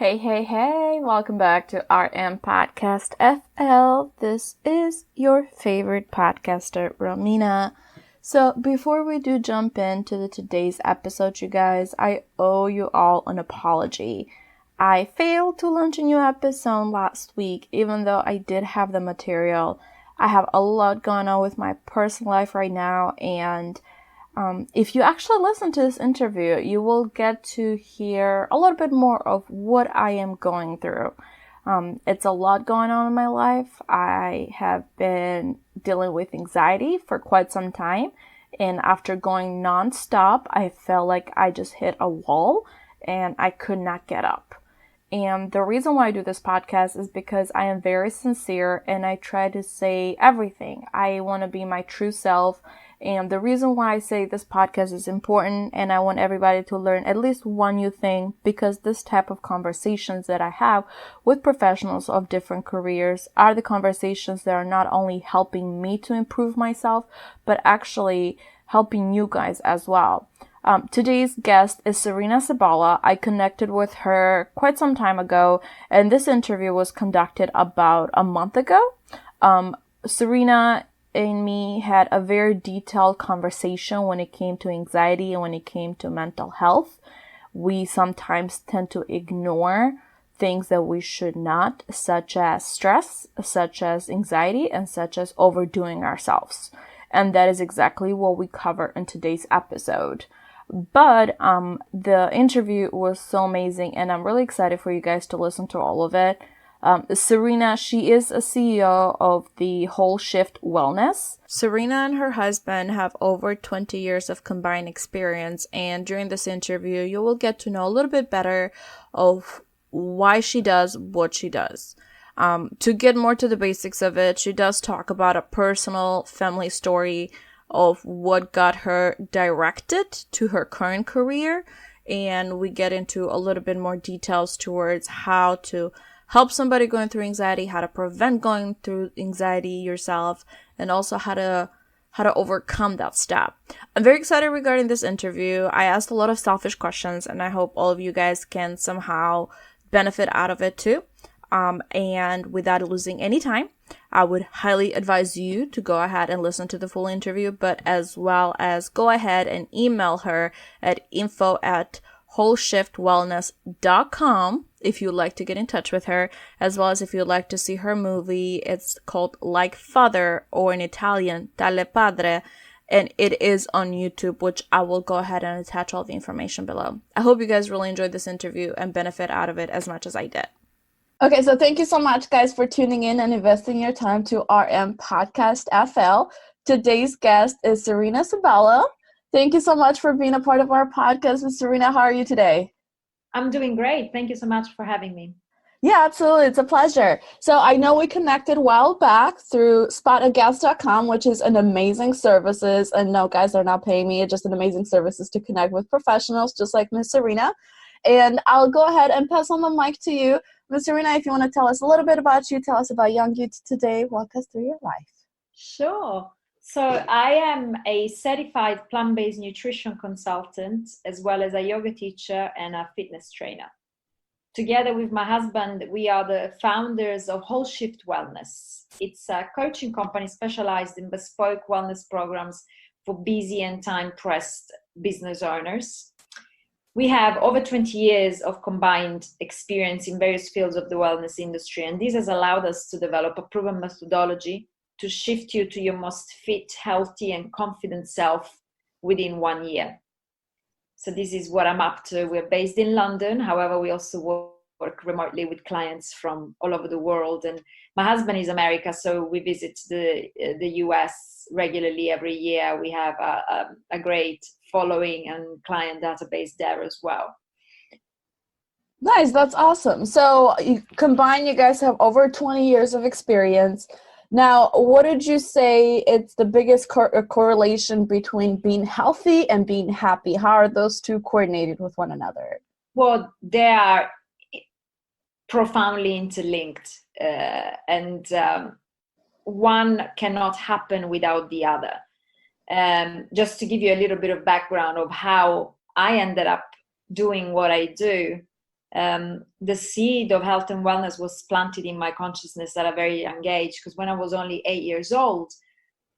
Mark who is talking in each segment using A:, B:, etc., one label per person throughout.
A: Hey, hey, hey, welcome back to RM Podcast FL. This is your favorite podcaster, Romina. So, before we do jump into today's episode, you guys, I owe you all an apology. I failed to launch a new episode last week, even though I did have the material. I have a lot going on with my personal life right now, and if you actually listen to this interview, you will get to hear a little bit more of what I am going through. It's a lot going on in my life. I have been dealing with anxiety for quite some time. And after going nonstop, I felt like I just hit a wall and I could not get up. And the reason why I do this podcast is because I am very sincere and I try to say everything. I want to be my true self. And the reason why I say this podcast is important and I want everybody to learn at least one new thing, because this type of conversations that I have with professionals of different careers are the conversations that are not only helping me to improve myself, but actually helping you guys as well. Today's guest is Serena Sabala. I connected with her quite some time ago, and this interview was conducted about a month ago. Serena and me had a very detailed conversation when it came to anxiety and when it came to mental health. We sometimes tend to ignore things that we should not, such as stress, such as anxiety, and such as overdoing ourselves. And that is exactly what we cover in today's episode. But the interview was so amazing, and I'm really excited for you guys to listen to all of it. Serena, she is a CEO of the Whole Shift Wellness. Serena and her husband have over 20 years of combined experience, and during this interview, you will get to know a little bit better of why she does what she does. To get more to the basics of it, she does talk about a personal family story of what got her directed to her current career, and we get into a little bit more details towards how to help somebody going through anxiety, how to prevent going through anxiety yourself, and also how to overcome that step. I'm very excited regarding this interview. I asked a lot of selfish questions, and I hope all of you guys can somehow benefit out of it too. And without losing any time, I would highly advise you to go ahead and listen to the full interview, but as well as go ahead and email her at info@wholeshiftwellness.com if you'd like to get in touch with her, as well as if you'd like to see her movie. It's called Like Father, or in Italian, Tale Padre, and it is on YouTube, which I will go ahead and attach all the information below. I hope you guys really enjoyed this interview and benefit out of it as much as I did. Okay, so thank you so much, guys, for tuning in and investing your time to RM Podcast FL. Today's guest is Serena Sabala. Thank you so much for being a part of our podcast. Ms. Serena, how are you today?
B: I'm doing great. Thank you so much for having me.
A: Yeah, absolutely. It's a pleasure. So I know we connected a while back through spotagads.com, which is an amazing services. And no, guys, they're not paying me. It's just an amazing services to connect with professionals just like Ms. Serena. And I'll go ahead and pass on the mic to you. Ms. Serena, if you want to tell us a little bit about you, tell us about Young Youth today, walk us through your life.
B: Sure. So I am a certified plant-based nutrition consultant, as well as a yoga teacher and a fitness trainer. Together with my husband, we are the founders of Whole Shift Wellness. It's a coaching company specialized in bespoke wellness programs for busy and time-pressed business owners. We have over 20 years of combined experience in various fields of the wellness industry, and this has allowed us to develop a proven methodology to shift you to your most fit, healthy, and confident self within 1 year. So this is what I'm up to. We're based in London. However, we also work remotely with clients from all over the world. And my husband is America, so we visit the US regularly every year. We have a great following and client database there as well.
A: Nice, that's awesome. So you combine, you guys have over 20 years of experience. Now, what did you say it's the biggest correlation between being healthy and being happy? How are those two coordinated with one another?
B: Well, they are profoundly interlinked, and one cannot happen without the other. Just to give you a little bit of background of how I ended up doing what I do, the seed of health and wellness was planted in my consciousness at a very young age, because when I was only 8 years old,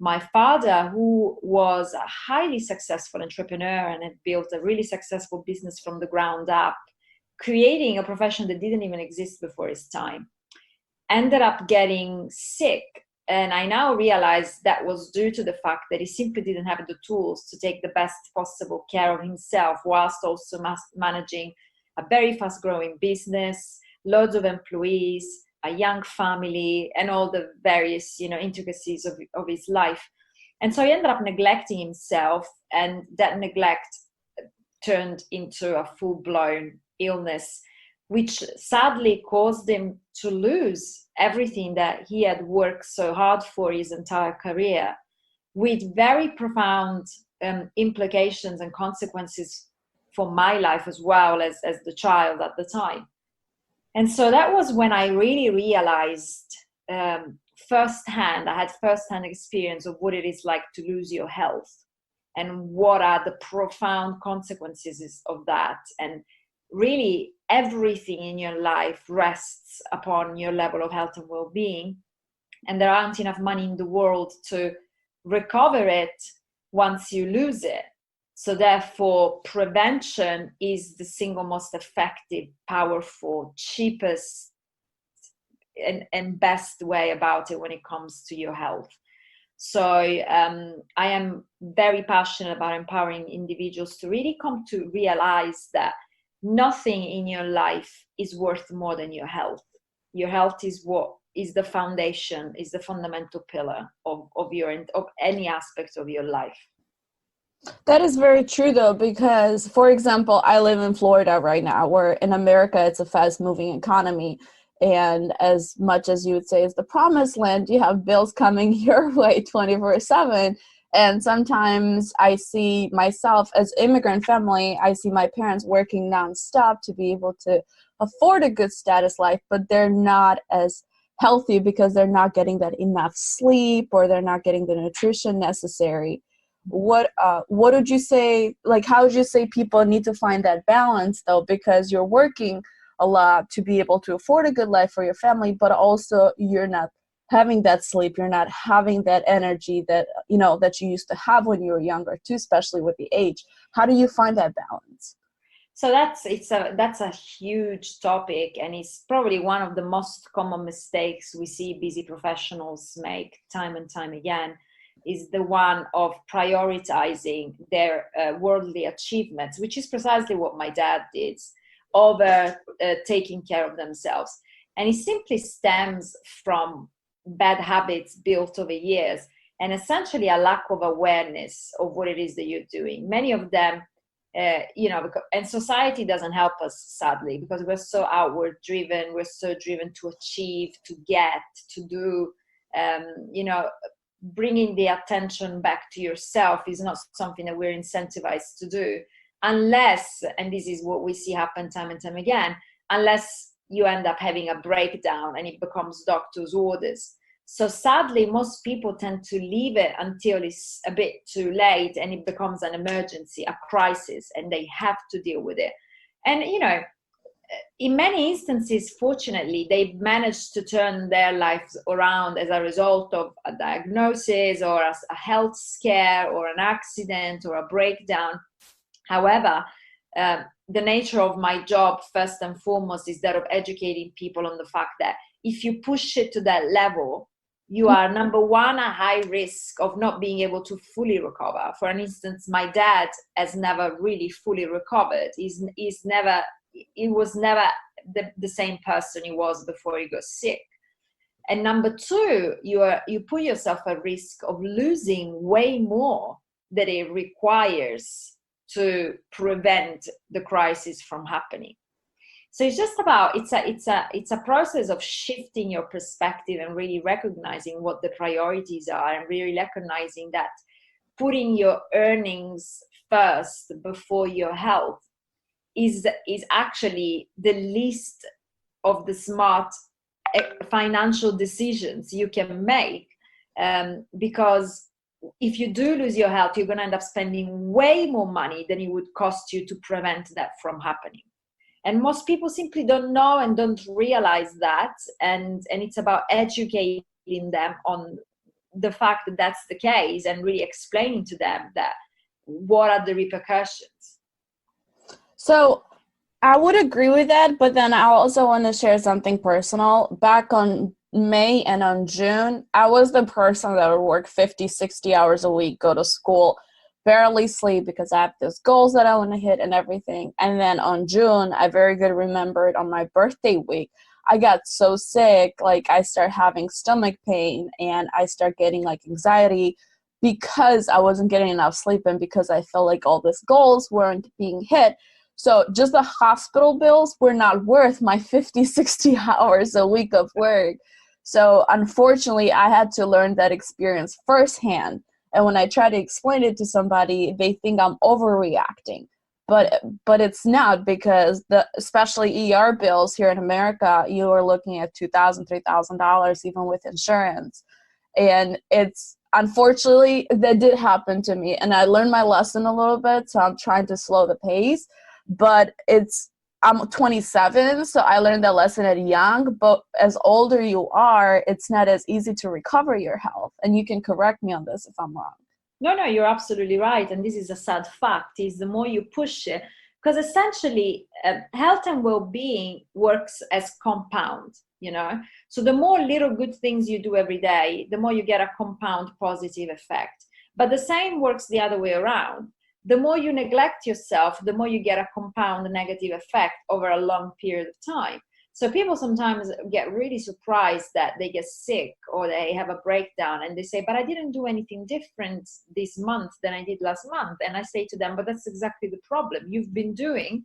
B: my father, who was a highly successful entrepreneur and had built a really successful business from the ground up, creating a profession that didn't even exist before his time, ended up getting sick. And I now realize that was due to the fact that he simply didn't have the tools to take the best possible care of himself, whilst also managing a very fast growing business, loads of employees, a young family, and all the various, intricacies of his life. And so he ended up neglecting himself, and that neglect turned into a full-blown illness, which sadly caused him to lose everything that he had worked so hard for his entire career, with very profound implications and consequences for my life as well as the child at the time. And so that was when I really realized firsthand, I had firsthand experience of what it is like to lose your health and what are the profound consequences of that. And really everything in your life rests upon your level of health and well-being. And there aren't enough money in the world to recover it once you lose it. So therefore, prevention is the single most effective, powerful, cheapest, and best way about it when it comes to your health. So I am very passionate about empowering individuals to really come to realize that nothing in your life is worth more than your health. Your health is what is the foundation, is the fundamental pillar of any aspect of your life.
A: That is very true, though, because, for example, I live in Florida right now, where in America it's a fast-moving economy. And as much as you would say it's the promised land, you have bills coming your way 24/7. And sometimes I see myself as immigrant family, I see my parents working nonstop to be able to afford a good status life, but they're not as healthy because they're not getting that enough sleep, or they're not getting the nutrition necessary. What would you say, like, how would you say people need to find that balance, though, because you're working a lot to be able to afford a good life for your family, but also you're not having that sleep, you're not having that energy that that you used to have when you were younger too, especially with the age. How do you find that balance?
B: So that's a huge topic, and it's probably one of the most common mistakes we see busy professionals make time and time again, is the one of prioritizing their worldly achievements, which is precisely what my dad did, over taking care of themselves. And it simply stems from bad habits built over years, and essentially a lack of awareness of what it is that you're doing. Many of them, and society doesn't help us, sadly, because we're so outward driven, we're so driven to achieve, to get, to do, bringing the attention back to yourself is not something that we're incentivized to do, unless, and this is what we see happen time and time again, unless you end up having a breakdown and it becomes doctor's orders. So sadly, most people tend to leave it until it's a bit too late and it becomes an emergency, a crisis, and they have to deal with it. And, in many instances, fortunately, they've managed to turn their lives around as a result of a diagnosis or a health scare or an accident or a breakdown. However, the nature of my job, first and foremost, is that of educating people on the fact that if you push it to that level, you are, number one, a high risk of not being able to fully recover. For instance, my dad has never really fully recovered. He was never the same person he was before he got sick. And number two, you put yourself at risk of losing way more than it requires to prevent the crisis from happening. So it's just about, it's a process of shifting your perspective and really recognizing what the priorities are, and really recognizing that putting your earnings first before your health is actually the least of the smart financial decisions you can make, because if you do lose your health, you're going to end up spending way more money than it would cost you to prevent that from happening. And most people simply don't know and don't realize that. And it's about educating them on the fact that that's the case, and really explaining to them that what are the repercussions.
A: So I would agree with that, but then I also want to share something personal. Back on May and on June, I was the person that would work 50, 60 hours a week, go to school, barely sleep because I have those goals that I want to hit and everything. And then on June, I very good remembered on my birthday week, I got so sick, like I start having stomach pain and I start getting like anxiety because I wasn't getting enough sleep and because I felt like all these goals weren't being hit. So just the hospital bills were not worth my 50, 60 hours a week of work. So unfortunately, I had to learn that experience firsthand. And when I try to explain it to somebody, they think I'm overreacting. But it's not, because especially ER bills here in America, you are looking at $2,000, $3,000 even with insurance. And it's unfortunately that did happen to me, and I learned my lesson a little bit, so I'm trying to slow the pace. But I'm 27, so I learned that lesson at young, but as older you are, it's not as easy to recover your health. And you can correct me on this if I'm wrong.
B: No, you're absolutely right. And this is a sad fact, is the more you push it, because essentially health and well-being works as compound, So the more little good things you do every day, the more you get a compound positive effect. But the same works the other way around. The more you neglect yourself, the more you get a compound negative effect over a long period of time. So people sometimes get really surprised that they get sick or they have a breakdown, and they say, but I didn't do anything different this month than I did last month. And I say to them, but that's exactly the problem. You've been doing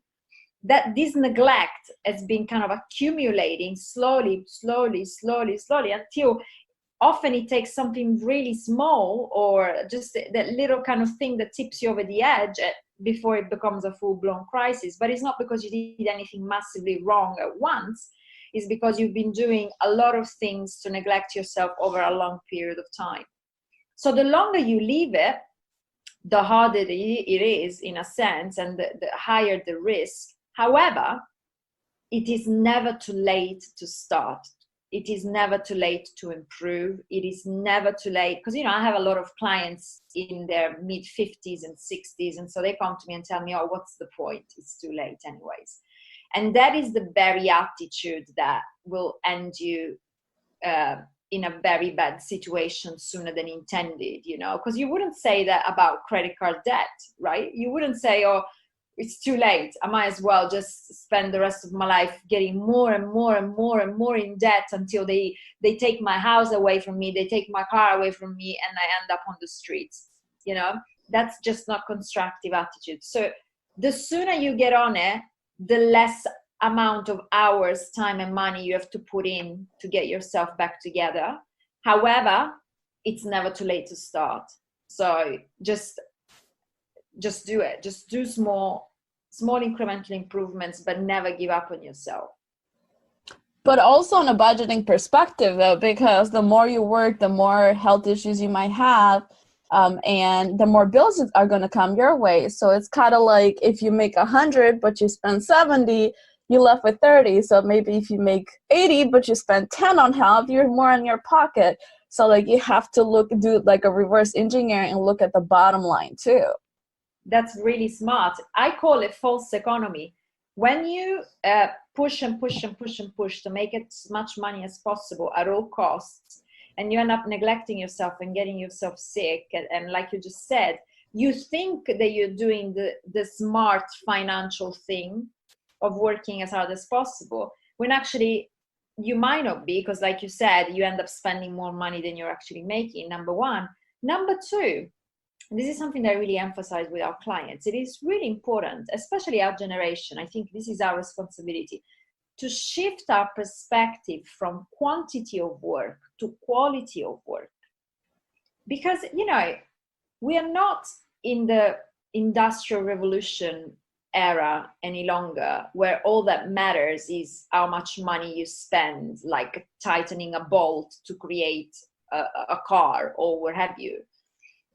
B: that. This neglect has been kind of accumulating slowly, until often it takes something really small, or just that little kind of thing that tips you over the edge before it becomes a full-blown crisis. But it's not because you did anything massively wrong at once. It's because you've been doing a lot of things to neglect yourself over a long period of time. So the longer you leave it, the harder it is, in a sense, and the higher the risk. However, it is never too late to start. It is never too late to improve. It is never too late, because I have a lot of clients in their mid 50s and 60s, and so they come to me and tell me, oh, what's the point? It's too late anyways. And that is the very attitude that will end you in a very bad situation sooner than intended, because you wouldn't say that about credit card debt, right? You wouldn't say, oh, it's too late, I might as well just spend the rest of my life getting more and more and more and more in debt until they take my house away from me, they take my car away from me, and I end up on the streets. That's just not constructive attitude. So the sooner you get on it, the less amount of hours, time, and money you have to put in to get yourself back together. However, it's never too late to start. So just do it. Just do small incremental improvements, but never give up on yourself.
A: But also on a budgeting perspective, though, because the more you work, the more health issues you might have, and the more bills are going to come your way. So it's kind of like if you make 100, but you spend 70, you're left with 30. So maybe if you make 80, but you spend 10 on health, you're more in your pocket. So like you have to do like a reverse engineering and look at the bottom line too.
B: That's really smart. I call it false economy. When you push and push and push and push to make as much money as possible at all costs, and you end up neglecting yourself and getting yourself sick, and like you just said, you think that you're doing the smart financial thing of working as hard as possible, when actually you might not be, because like you said, you end up spending more money than you're actually making, number one. Number two, this is something that I really emphasize with our clients. It is really important, especially our generation. I think this is our responsibility to shift our perspective from quantity of work to quality of work. Because, we are not in the industrial revolution era any longer, where all that matters is how much money you spend, like tightening a bolt to create a car or what have you.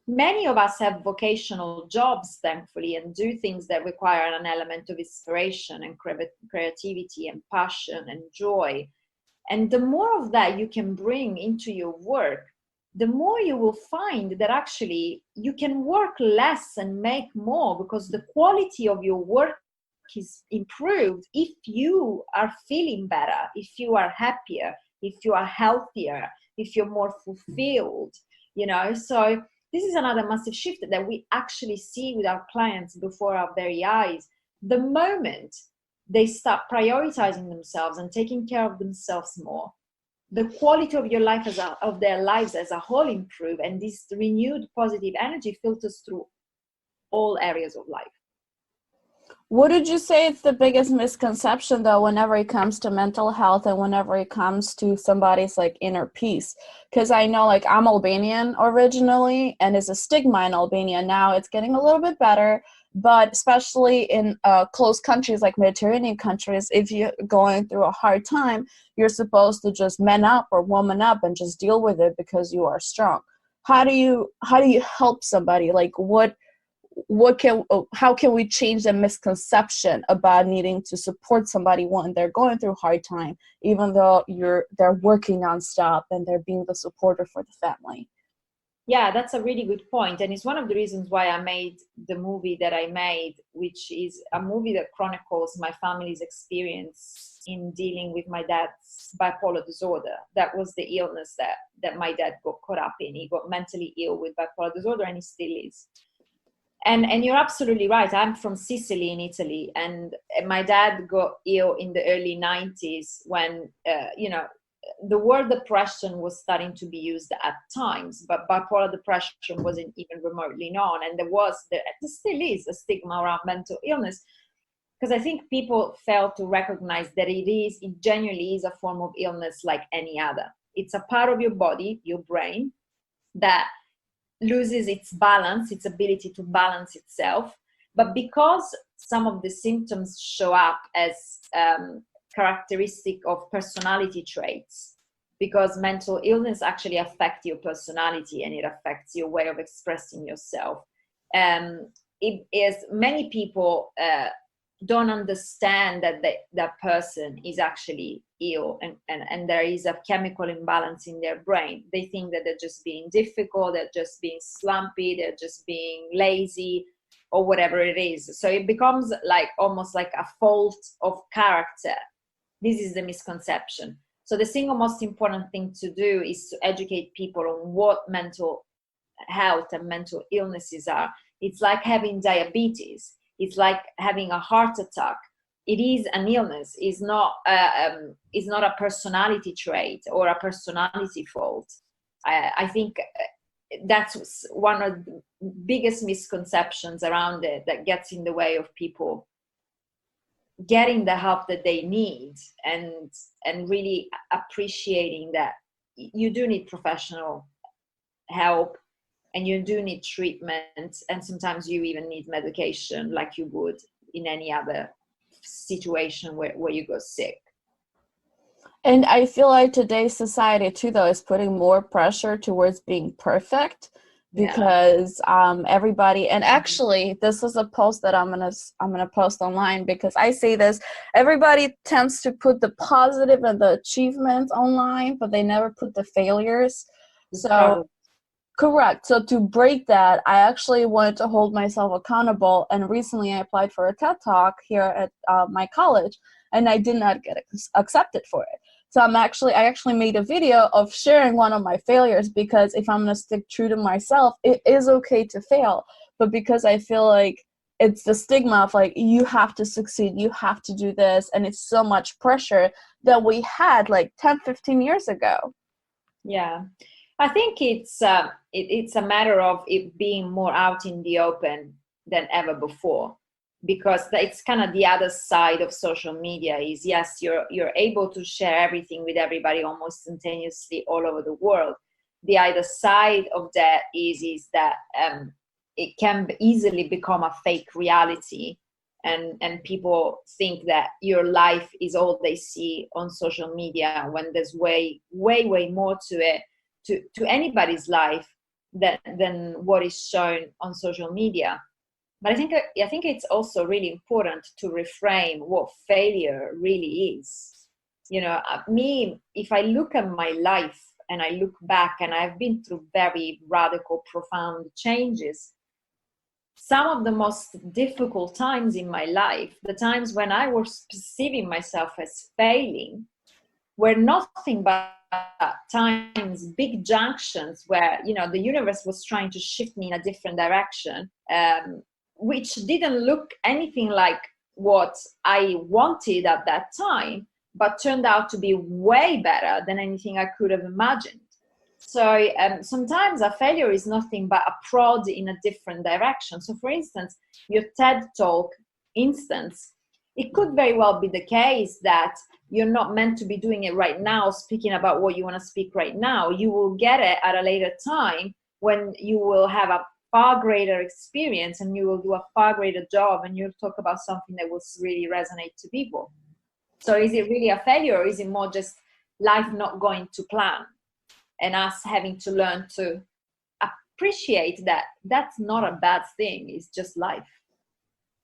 B: many of us have vocational jobs, thankfully, and do things that require an element of inspiration and creativity and passion and joy. And the more of that you can bring into your work, the more you will find that actually you can work less and make more, because the quality of your work is improved if you are feeling better, if you are happier, if you are healthier, if you're more fulfilled, So this is another massive shift that we actually see with our clients before our very eyes. The moment they start prioritizing themselves and taking care of themselves more, the quality of your life of their lives as a whole improve, and this renewed positive energy filters through all areas of life.
A: What did you say is the biggest misconception, though, whenever it comes to mental health and whenever it comes to somebody's like inner peace? Because I know, like, I'm Albanian originally, and it's a stigma in Albania now. It's getting a little bit better, but especially in close countries like Mediterranean countries, if you're going through a hard time, you're supposed to just man up or woman up and just deal with it because you are strong. How do you help somebody? Like, how can we change the misconception about needing to support somebody when they're going through hard time, even though they're working nonstop and they're being the supporter for the family?
B: Yeah, that's a really good point. And it's one of the reasons why I made the movie that I made, which is a movie that chronicles my family's experience in dealing with my dad's bipolar disorder. That was the illness that my dad got caught up in. He got mentally ill with bipolar disorder, and he still is. And you're absolutely right. I'm from Sicily in Italy, and my dad got ill in the early 90s when, the word depression was starting to be used at times, but bipolar depression wasn't even remotely known. And there still is a stigma around mental illness, because I think people fail to recognize that it genuinely is a form of illness like any other. It's a part of your body, your brain, that loses its balance, its ability to balance itself. But because some of the symptoms show up as characteristic of personality traits, because mental illness actually affects your personality and it affects your way of expressing yourself. It is, many people don't understand that that person is actually ill, and there is a chemical imbalance in their brain. They think that they're just being difficult, they're just being slumpy, they're just being lazy, or whatever it is. So it becomes like almost like a fault of character. This is the misconception. So the single most important thing to do is to educate people on what mental health and mental illnesses are. It's like having diabetes. It's like having a heart attack. It is an illness. It's not a personality trait or a personality fault. I think that's one of the biggest misconceptions around it that gets in the way of people getting the help that they need, and really appreciating that you do need professional help, and you do need treatment, and sometimes you even need medication like you would in any other situation where you go sick.
A: And I feel like today's society too, though, is putting more pressure towards being perfect, because everybody, and actually this is a post that I'm gonna post online, because I say this: everybody tends to put the positive and the achievements online, but they never put the failures. So correct. So to break that, I actually wanted to hold myself accountable, and recently I applied for a TED Talk here at my college, and I did not get accepted for it. So I actually made a video of sharing one of my failures, because if I'm going to stick true to myself, it is okay to fail. But because I feel like it's the stigma of like, you have to succeed, you have to do this, and it's so much pressure that we had like 10, 15 years ago.
B: Yeah. I think it's a matter of it being more out in the open than ever before, because it's kind of the other side of social media is, yes, you're able to share everything with everybody almost instantaneously all over the world. The other side of that is that it can easily become a fake reality, and people think that your life is all they see on social media, when there's way more to it, to anybody's life. than what is shown on social media. But I think it's also really important to reframe what failure really is. Me, if I look at my life and I look back, and I've been through very radical, profound changes, some of the most difficult times in my life, the times when I was perceiving myself as failing, were nothing but times, big junctions where, the universe was trying to shift me in a different direction, which didn't look anything like what I wanted at that time, but turned out to be way better than anything I could have imagined. So sometimes a failure is nothing but a prod in a different direction. So for instance, your TED Talk instance, it could very well be the case that you're not meant to be doing it right now, speaking about what you want to speak right now. You will get it at a later time when you will have a far greater experience and you will do a far greater job, and you'll talk about something that will really resonate to people. So is it really a failure, or is it more just life not going to plan and us having to learn to appreciate that that's not a bad thing, it's just life?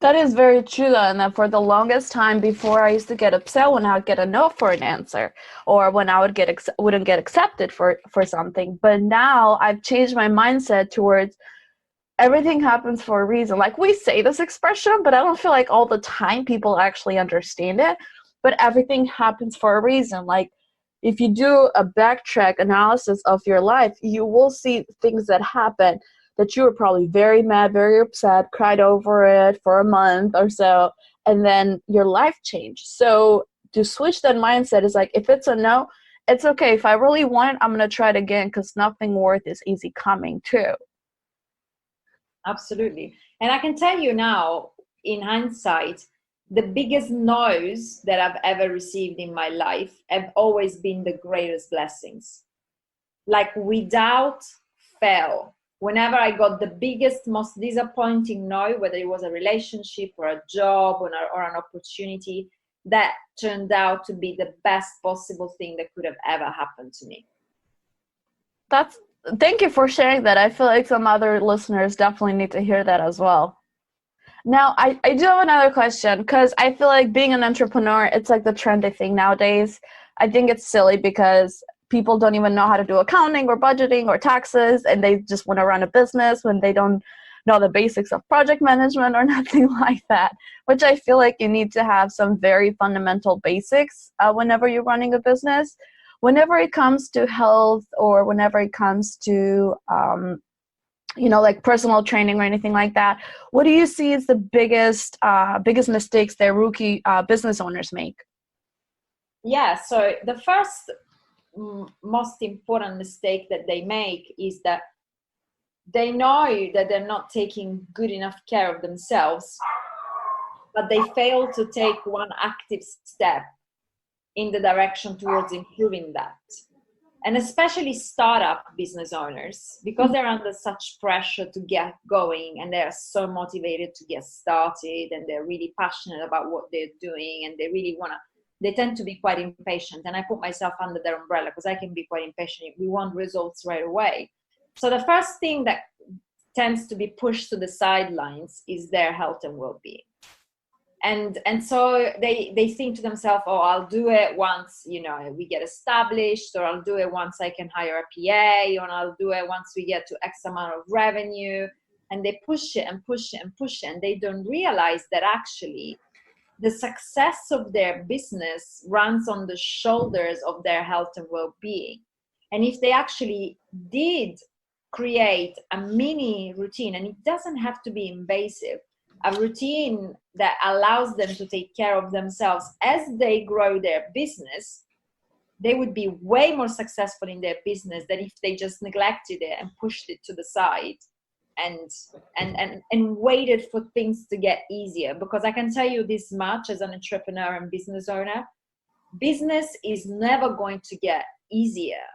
A: That is very true, though, and that for the longest time before, I used to get upset when I would get a no for an answer, or when I wouldn't get accepted for something. But now I've changed my mindset towards everything happens for a reason. Like, we say this expression, but I don't feel like all the time people actually understand it. But everything happens for a reason. Like, if you do a backtrack analysis of your life, you will see things that happen that you were probably very mad, very upset, cried over it for a month or so, and then your life changed. So to switch that mindset is like, if it's a no, it's okay. If I really want it, I'm going to try it again, because nothing worth is easy coming too.
B: Absolutely. And I can tell you now, in hindsight, the biggest no's that I've ever received in my life have always been the greatest blessings. Like, without fail, whenever I got the biggest, most disappointing no, whether it was a relationship or a job or an opportunity, that turned out to be the best possible thing that could have ever happened to me.
A: Thank you for sharing that. I feel like some other listeners definitely need to hear that as well. Now, I do have another question, because I feel like being an entrepreneur, it's like the trendy thing nowadays. I think it's silly because people don't even know how to do accounting or budgeting or taxes, and they just want to run a business when they don't know the basics of project management or nothing like that, which I feel like you need to have some very fundamental basics whenever you're running a business. Whenever it comes to health, or whenever it comes to like personal training or anything like that, what do you see as the biggest mistakes that rookie business owners make?
B: Yeah, so the first most important mistake that they make is that they know that they're not taking good enough care of themselves, but they fail to take one active step in the direction towards improving that. And especially startup business owners, because they're under such pressure to get going, and they're so motivated to get started, and they're really passionate about what they're doing, and they tend to be quite impatient. And I put myself under their umbrella because I can be quite impatient. We want results right away. So the first thing that tends to be pushed to the sidelines is their health and well-being. And so they think to themselves, oh, I'll do it once, we get established, or I'll do it once I can hire a PA, or I'll do it once we get to X amount of revenue. And they push it and push it and push it. And they don't realize that actually the success of their business runs on the shoulders of their health and well-being. And if they actually did create a mini routine, and it doesn't have to be invasive, a routine that allows them to take care of themselves as they grow their business, they would be way more successful in their business than if they just neglected it and pushed it to the side and waited for things to get easier. Because I can tell you this much, as an entrepreneur and business owner, business is never going to get easier.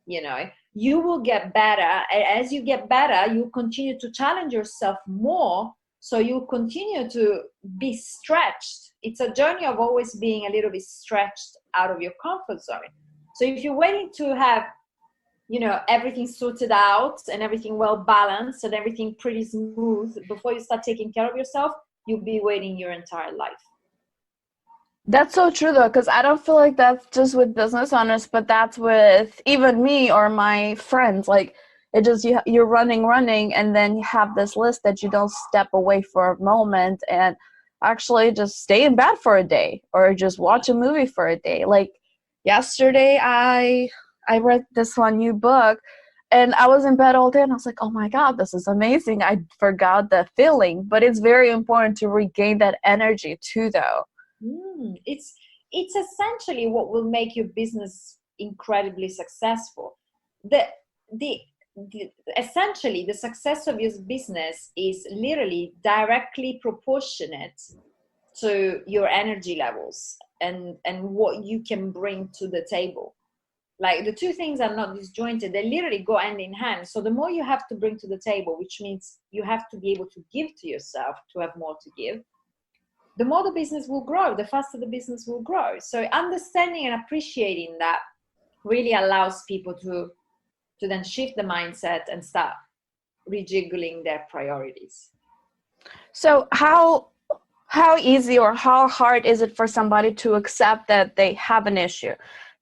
B: You will get better. As you get better, you continue to challenge yourself more. So you continue to be stretched. It's a journey of always being a little bit stretched out of your comfort zone. So if you're waiting to have everything sorted out and everything well balanced and everything pretty smooth before you start taking care of yourself, you'll be waiting your entire life.
A: That's so true though, because I don't feel like that's just with business owners, but that's with even me or my friends. Like it just you're running, and then you have this list that you don't step away for a moment and actually just stay in bed for a day or just watch a movie for a day. Like yesterday, I read this one new book, and I was in bed all day, and I was like, oh my God, this is amazing. I forgot the feeling, but it's very important to regain that energy too, though.
B: It's essentially what will make your business incredibly successful. The the Essentially the success of your business is literally directly proportionate to your energy levels and what you can bring to the table. Like the two things are not disjointed, they literally go hand in hand. So the more you have to bring to the table, which means you have to be able to give to yourself to have more to give, the more the business will grow, the faster the business will grow. So understanding and appreciating that really allows people to then shift the mindset and start rejiggling their priorities.
A: So how easy or how hard is it for somebody to accept that they have an issue?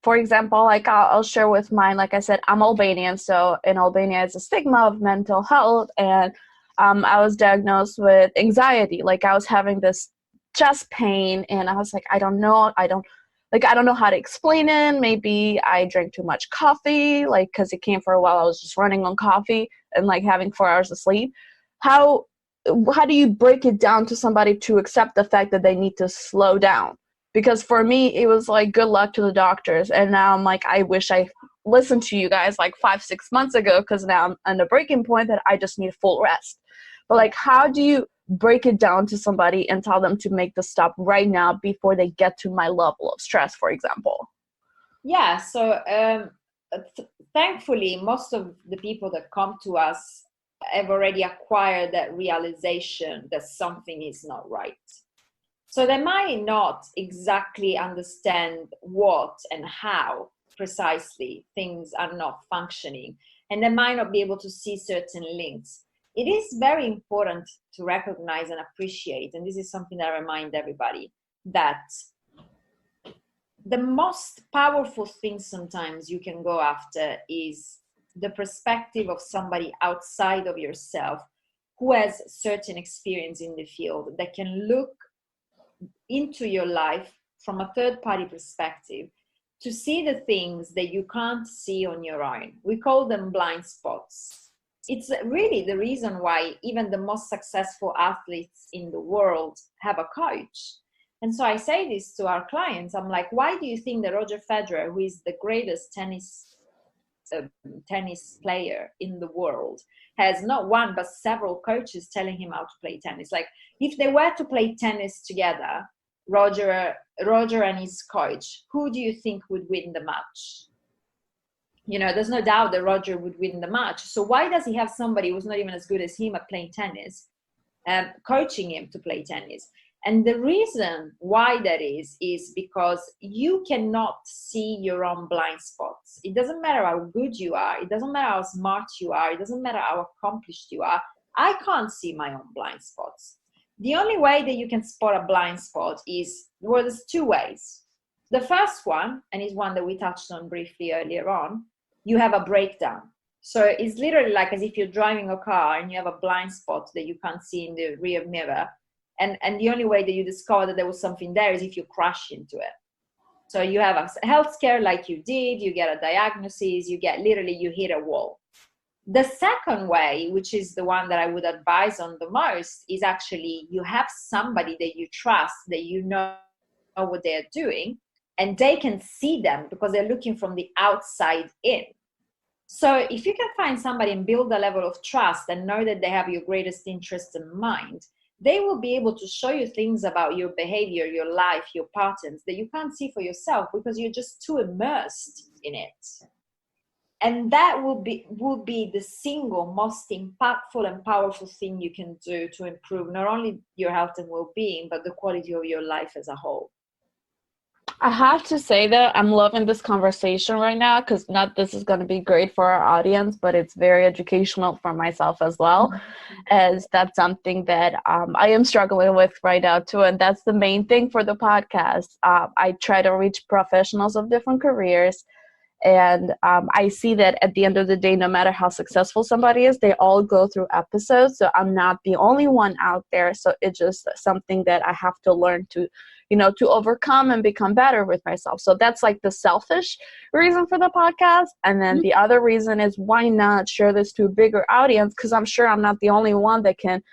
A: For example, like I'll share with mine. Like I said, I'm Albanian, so in Albania it's a stigma of mental health, and I was diagnosed with anxiety. Like I was having this chest pain, and I was like, I don't know, I don't know how to explain it. Maybe I drank too much coffee, like because it came for a while. I was just running on coffee and like having 4 hours of sleep. How how do you break it down to somebody to accept the fact that they need to slow down? Because for me, it was like, good luck to the doctors. And now I'm like, I wish I listened to you guys like 5, 6 months ago, because now I'm at a breaking point that I just need full rest. But like, how do you break it down to somebody and tell them to make the stop right now before they get to my level of stress, for example?
B: Yeah, so thankfully, most of the people that come to us have already acquired that realization that something is not right. So they might not exactly understand what and how precisely things are not functioning, and they might not be able to see certain links. It is very important to recognize and appreciate, and this is something that I remind everybody, that the most powerful thing sometimes you can go after is the perspective of somebody outside of yourself who has certain experience in the field, that can look into your life from a third party perspective to see the things that you can't see on your own. We call them blind spots. It's really the reason why even the most successful athletes in the world have a coach. And so I say this to our clients. I'm like, why do you think that Roger Federer, who is the greatest tennis player in the world, has not one but several coaches telling him how to play tennis? Like, if they were to play tennis together, Roger and his coach, who do you think would win the match? There's no doubt that Roger would win the match. So why does he have somebody who's not even as good as him at playing tennis, coaching him to play tennis? And the reason why that is because you cannot see your own blind spots. It doesn't matter how good you are. It doesn't matter how smart you are. It doesn't matter how accomplished you are. I can't see my own blind spots. The only way that you can spot a blind spot is, well, there's two ways. The first one, and is one that we touched on briefly earlier on, you have a breakdown. So it's literally like as if you're driving a car and you have a blind spot that you can't see in the rear mirror. And the only way that you discover that there was something there is if you crash into it. So you have a health scare like you did, you get a diagnosis, you hit a wall. The second way, which is the one that I would advise on the most, is actually you have somebody that you trust, that you know what they're doing, and they can see them because they're looking from the outside in. So if you can find somebody and build a level of trust and know that they have your greatest interest in mind, they will be able to show you things about your behavior, your life, your patterns that you can't see for yourself because you're just too immersed in it. And that will be the single most impactful and powerful thing you can do to improve not only your health and well-being, but the quality of your life as a whole.
A: I have to say that I'm loving this conversation right now because not this is going to be great for our audience, but it's very educational for myself as well, as that's something that I am struggling with right now too. And that's the main thing for the podcast. I try to reach professionals of different careers. And I see that at the end of the day, no matter how successful somebody is, they all go through episodes. So I'm not the only one out there. So it's just something that I have to learn to, to overcome and become better with myself. So that's like the selfish reason for the podcast. And then the other reason is why not share this to a bigger audience? Because I'm sure I'm not the only one that can,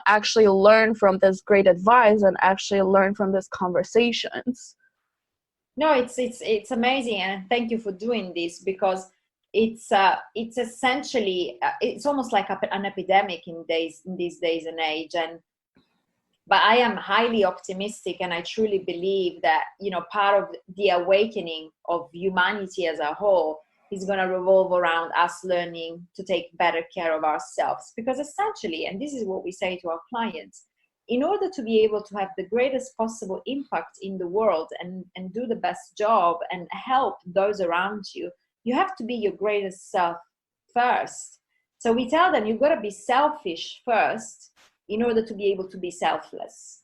A: actually learn from this great advice and actually learn from these conversations.
B: No, it's amazing, and thank you for doing this, because it's essentially it's almost like an epidemic in these days and age. And but I am highly optimistic, and I truly believe that part of the awakening of humanity as a whole is going to revolve around us learning to take better care of ourselves. Because essentially, and this is what we say to our clients, in order to be able to have the greatest possible impact in the world and do the best job and help those around you, you have to be your greatest self first. So we tell them you've got to be selfish first in order to be able to be selfless.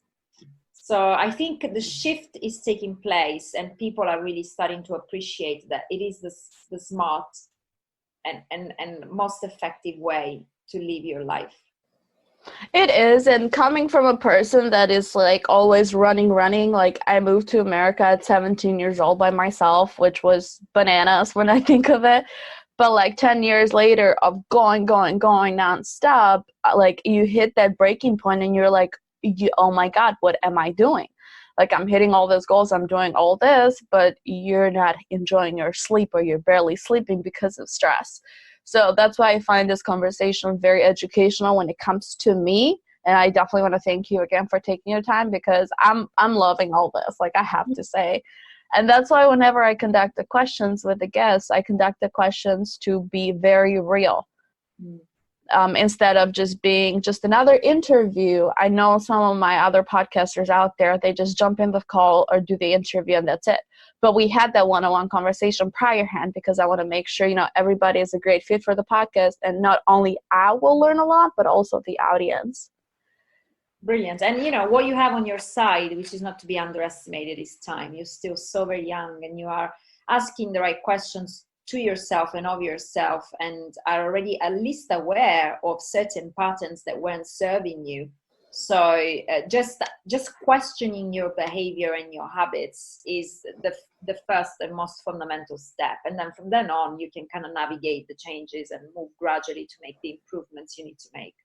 B: So I think the shift is taking place, and people are really starting to appreciate that it is the smart and most effective way to live your life.
A: It is, and coming from a person that is like always running, like I moved to America at 17 years old by myself, which was bananas when I think of it. But like 10 years later of going nonstop, like you hit that breaking point and you're like, oh my God, what am I doing? Like I'm hitting all those goals, I'm doing all this, but you're not enjoying your sleep, or you're barely sleeping because of stress. So that's why I find this conversation very educational when it comes to me. And I definitely want to thank you again for taking your time, because I'm loving all this, like I have to say. And that's why whenever I conduct the questions with the guests, I conduct the questions to be very real. Instead of just being just another interview. I know some of my other podcasters out there, they just jump in the call or do the interview and that's it. But we had that one-on-one conversation priorhand, because I want to make sure, everybody is a great fit for the podcast. And not only I will learn a lot, but also the audience.
B: Brilliant. And what you have on your side, which is not to be underestimated, is time. You're still so very young, and you are asking the right questions to yourself and of yourself, and are already at least aware of certain patterns that weren't serving you. So just questioning your behavior and your habits is the first and most fundamental step. And then from then on, you can kind of navigate the changes and move gradually to make the improvements you need to make.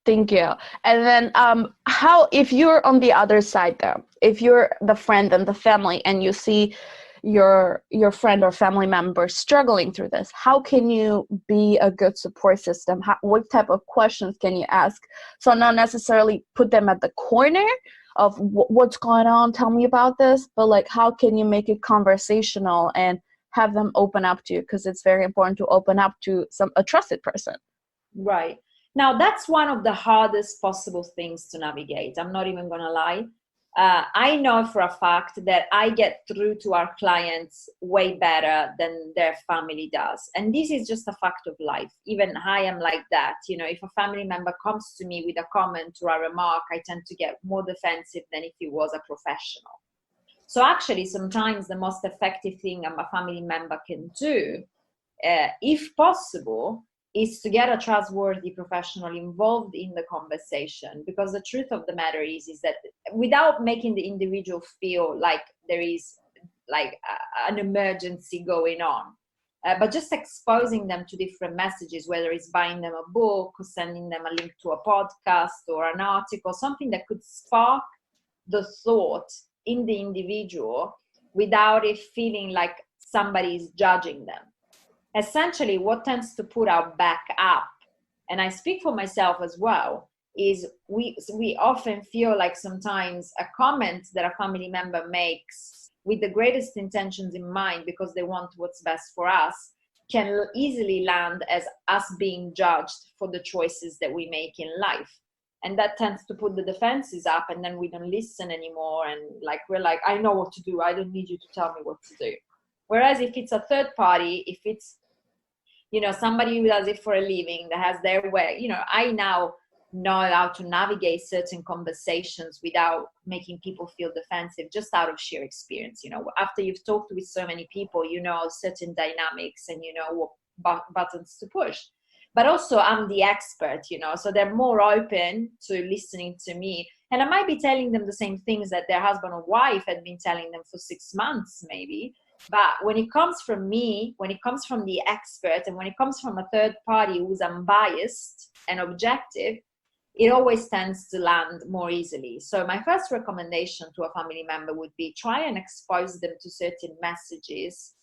A: Thank you. And then how, if you're on the other side though, if you're the friend and the family and you see your friend or family member struggling through this, how can you be a good support system? What type of questions can you ask? So not necessarily put them at the corner of what's going on, tell me about this, but like how can you make it conversational and have them open up to you? Because it's very important to open up to a trusted person.
B: Right. Now, that's one of the hardest possible things to navigate. I'm not even going to lie. I know for a fact that I get through to our clients way better than their family does. And this is just a fact of life. Even I am like that. If a family member comes to me with a comment or a remark, I tend to get more defensive than if it was a professional. So actually, sometimes the most effective thing a family member can do, if possible, is to get a trustworthy professional involved in the conversation. Because the truth of the matter is that without making the individual feel like there is like an emergency going on, but just exposing them to different messages, whether it's buying them a book or sending them a link to a podcast or an article, something that could spark the thought in the individual without it feeling like somebody is judging them. Essentially, what tends to put our back up, and I speak for myself as well, is we often feel like sometimes a comment that a family member makes with the greatest intentions in mind, because they want what's best for us, can easily land as us being judged for the choices that we make in life. And that tends to put the defenses up, and then we don't listen anymore. And like, we're like, I know what to do. I don't need you to tell me what to do. Whereas if it's a third party, if it's, somebody who does it for a living, that has their way, I now know how to navigate certain conversations without making people feel defensive, just out of sheer experience. After you've talked with so many people, certain dynamics, and what buttons to push. But also I'm the expert, so they're more open to listening to me. And I might be telling them the same things that their husband or wife had been telling them for 6 months, maybe. But when it comes from me, when it comes from the expert, and when it comes from a third party who's unbiased and objective, it always tends to land more easily. So my first recommendation to a family member would be try and expose them to certain messages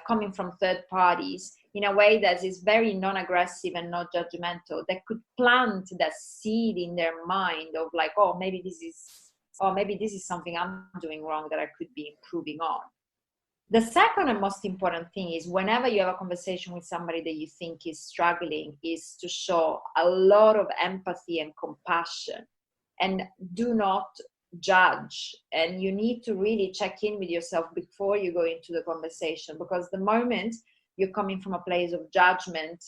B: coming from third parties in a way that is very non-aggressive and not judgmental, that could plant that seed in their mind of like, maybe this is something I'm doing wrong that I could be improving on. The second and most important thing is, whenever you have a conversation with somebody that you think is struggling, is to show a lot of empathy and compassion, and do not judge. And you need to really check in with yourself before you go into the conversation, because the moment you're coming from a place of judgment,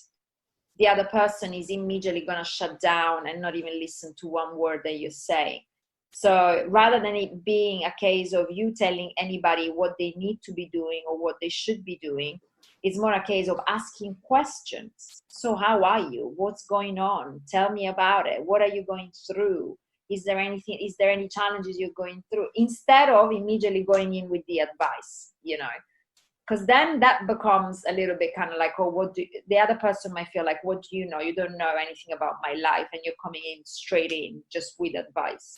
B: the other person is immediately going to shut down and not even listen to one word that you're saying. So rather than it being a case of you telling anybody what they need to be doing or what they should be doing, it's more a case of asking questions. So how are you? What's going on? Tell me about it. What are you going through? Is there any challenges you're going through? Instead of immediately going in with the advice, because then that becomes a little bit kind of like, the other person might feel like, what do you know? You don't know anything about my life, and you're coming in straight in just with advice.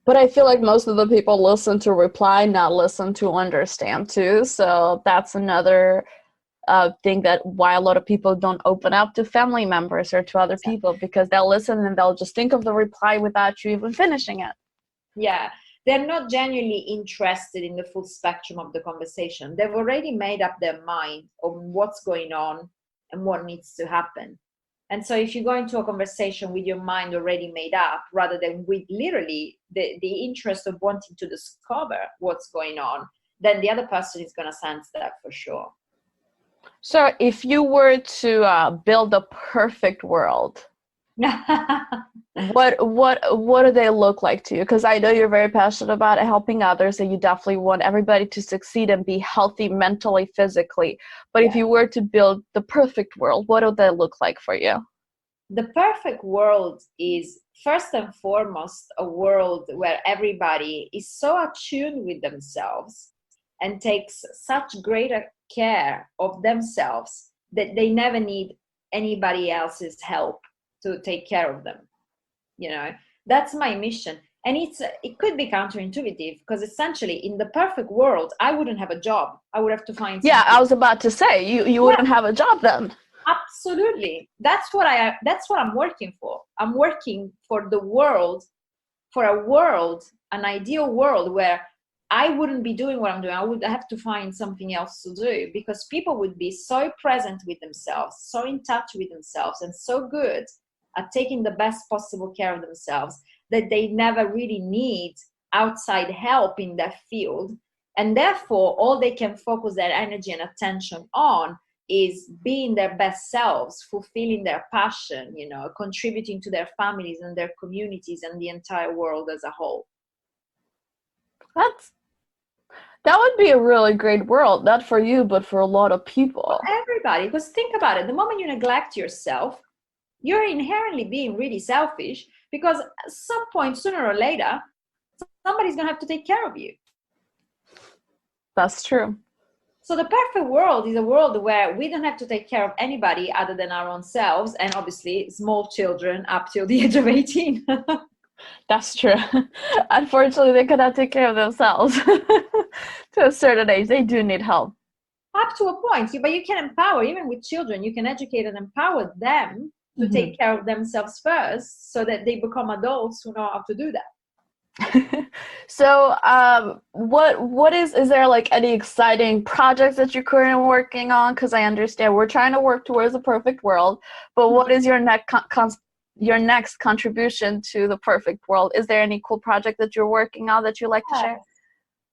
A: But I feel like most of the people listen to reply, not listen to understand too. So that's another thing that why a lot of people don't open up to family members or to other people, because they'll listen and they'll just think of the reply without you even finishing it.
B: Yeah. They're not genuinely interested in the full spectrum of the conversation. They've already made up their mind on what's going on and what needs to happen. And so if you go into a conversation with your mind already made up, rather than with literally the interest of wanting to discover what's going on, then the other person is going to sense that for sure.
A: So if you were to build a perfect world, what do they look like to you? Because I know you're very passionate about helping others, and you definitely want everybody to succeed and be healthy mentally, physically. But if you were to build the perfect world, what would that look like for you?
B: The perfect world is, first and foremost, a world where everybody is so attuned with themselves and takes such greater care of themselves that they never need anybody else's help to take care of them. That's my mission. And it could be counterintuitive, because essentially in the perfect world, I wouldn't have a job. I would have to find something.
A: Yeah, I was about to say, you wouldn't have a job then.
B: Absolutely. That's what I'm working for. I'm working for the world, an ideal world where I wouldn't be doing what I'm doing. I would have to find something else to do, because people would be so present with themselves, so in touch with themselves, and so good at taking the best possible care of themselves that they never really need outside help in their field. And therefore, all they can focus their energy and attention on is being their best selves, fulfilling their passion, contributing to their families and their communities and the entire world as a whole.
A: That would be a really great world, not for you, but for a lot of people.
B: For everybody, because think about it. The moment you neglect yourself, you're inherently being really selfish, because at some point, sooner or later, somebody's going to have to take care of you.
A: That's true.
B: So the perfect world is a world where we don't have to take care of anybody other than our own selves, and obviously small children up till the age of 18.
A: That's true. Unfortunately, they cannot take care of themselves. To a certain age, they do need help.
B: Up to a point, but you can empower, even with children, you can educate and empower them to take care of themselves first, so that they become adults who know how to do that.
A: So what is there like any exciting projects that you're currently working on? Because I understand we're trying to work towards a perfect world, but what is your your next contribution to the perfect world. Is there any cool project that you're working on that you'd like to share?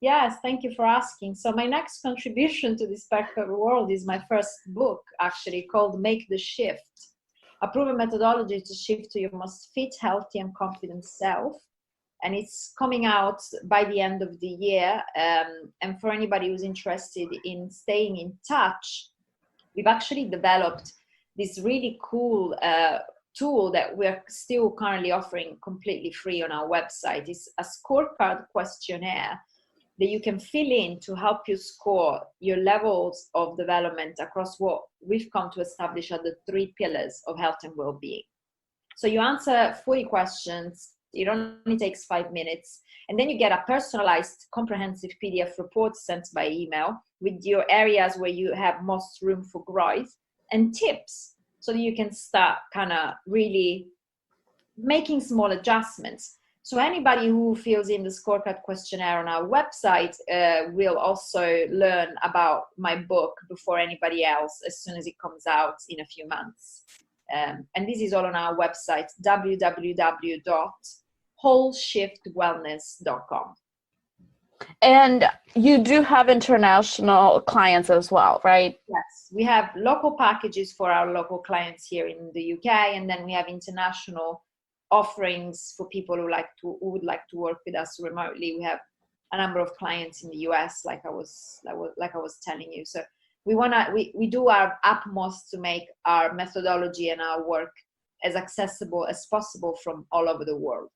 B: Yes, thank you for asking. So my next contribution to this perfect world is my first book, actually, called Make the Shift, a proven methodology to shift to your most fit, healthy, and confident self. And it's coming out by the end of the year. And for anybody who's interested in staying in touch, we've actually developed this really cool tool that we're still currently offering completely free on our website. It's a scorecard questionnaire that you can fill in to help you score your levels of development across what we've come to establish are the 3 pillars of health and well-being. So you answer 40 questions. It only takes 5 minutes. And then you get a personalized, comprehensive PDF report sent by email with your areas where you have most room for growth and tips so that you can start kind of really making small adjustments. So anybody who fills in the scorecard questionnaire on our website will also learn about my book before anybody else as soon as it comes out in a few months. And this is all on our website, www.wholeshiftwellness.com.
A: And you do have international clients as well, right?
B: Yes, we have local packages for our local clients here in the UK, and then we have international offerings for people who would like to work with us remotely. We have a number of clients in the US, like I was telling you. So we do our utmost to make our methodology and our work as accessible as possible from all over the world.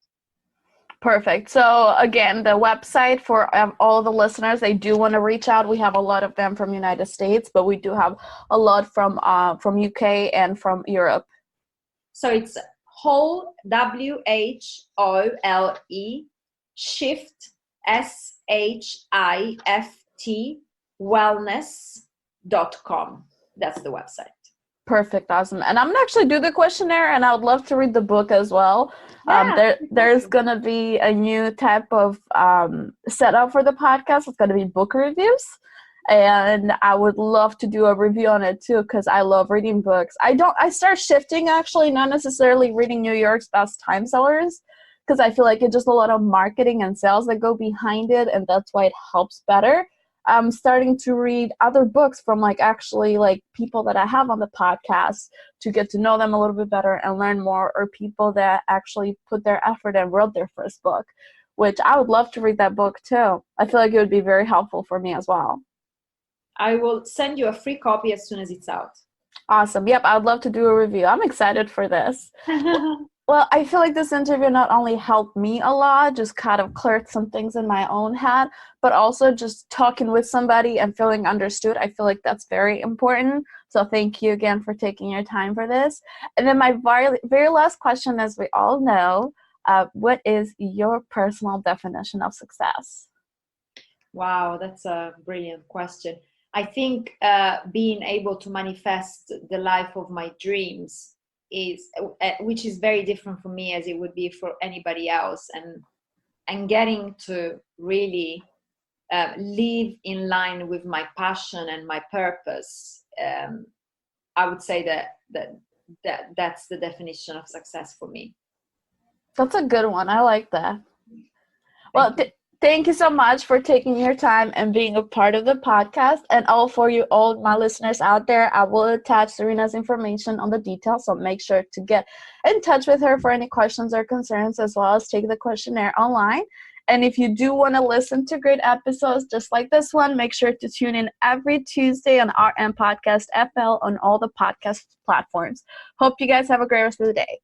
A: Perfect. So again, the website for all the listeners, they do want to reach out. We have a lot of them from United States, but we do have a lot from UK and from Europe.
B: So it's whole, WHOLE, shift, SHIFT, wellness.com. That's the website.
A: Perfect. Awesome. And I'm going to actually do the questionnaire, and I would love to read the book as well.
B: Yeah,
A: there's going to be a new type of setup for the podcast. It's going to be book reviews. And I would love to do a review on it too, because I love reading books. I start shifting, actually, not necessarily reading New York's best time sellers, because I feel like it's just a lot of marketing and sales that go behind it, and that's why it helps better. I'm starting to read other books from people that I have on the podcast to get to know them a little bit better and learn more, or people that actually put their effort and wrote their first book, which I would love to read that book too. I feel like it would be very helpful for me as well.
B: I will send you a free copy as soon as it's out.
A: Awesome. Yep, I would love to do a review. I'm excited for this. Well, I feel like this interview not only helped me a lot, just kind of cleared some things in my own head, but also just talking with somebody and feeling understood. I feel like that's very important. So thank you again for taking your time for this. And then my very last question, as we all know, what is your personal definition of success?
B: Wow, that's a brilliant question. I think being able to manifest the life of my dreams which is very different for me as it would be for anybody else, and getting to really live in line with my passion and my purpose. I would say that's the definition of success for me.
A: That's a good one. I like that. Well, thank you so much for taking your time and being a part of the podcast. And all my listeners out there, I will attach Serena's information on the details. So make sure to get in touch with her for any questions or concerns, as well as take the questionnaire online. And if you do want to listen to great episodes just like this one, make sure to tune in every Tuesday on RM Podcast FL on all the podcast platforms. Hope you guys have a great rest of the day.